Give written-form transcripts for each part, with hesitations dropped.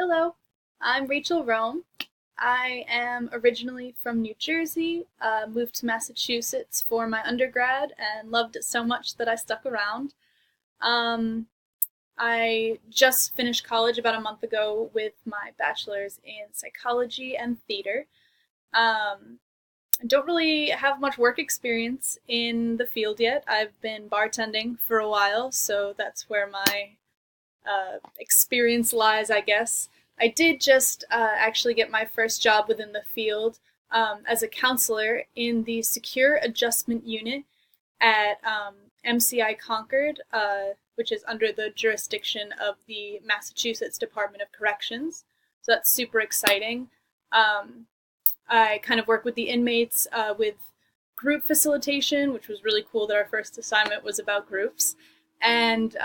Hello, I'm Rachel Rome. I am originally from New Jersey, moved to Massachusetts for my undergrad, and loved it so much that I stuck around. Um, I just finished college about a month ago with my bachelor's in psychology and theater. Um, I don't really have much work experience in the field yet. I've been bartending for a while, so that's where my experience lies, I guess. I did just actually get my first job within the field as a counselor in the Secure Adjustment Unit at MCI Concord, which is under the jurisdiction of the Massachusetts Department of Corrections. So that's super exciting. Um, I kind of work with the inmates with group facilitation, which was really cool that our first assignment was about groups, and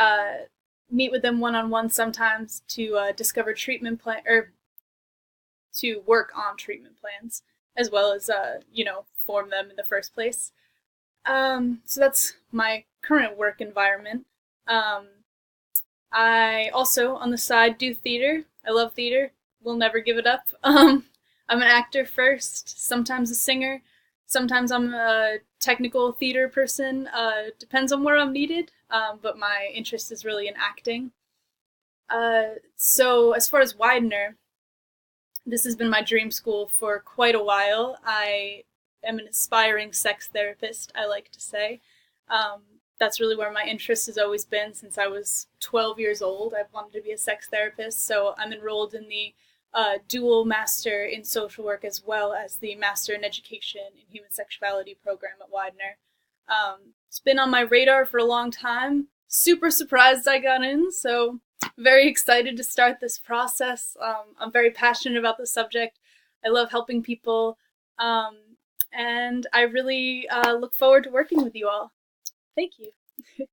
meet with them one on one sometimes to discover treatment plan or to work on treatment plans as well as form them in the first place. So that's my current work environment. Um, I also on the side do theater. I love theater. Will never give it up. I'm an actor first, sometimes a singer, sometimes I'm a technical theater person. Depends on where I'm needed, but my interest is really in acting. So as far as Widener, this has been my dream school for quite a while. I am an aspiring sex therapist, I like to say. Um, that's really where my interest has always been since I was 12 years old. I've wanted to be a sex therapist, so I'm enrolled in the dual master in social work as well as the master in education in human sexuality program at Widener. It's been on my radar for a long time. Super surprised I got in, so very excited to start this process. I'm very passionate about the subject. I love helping people, um, and I really look forward to working with you all. Thank you.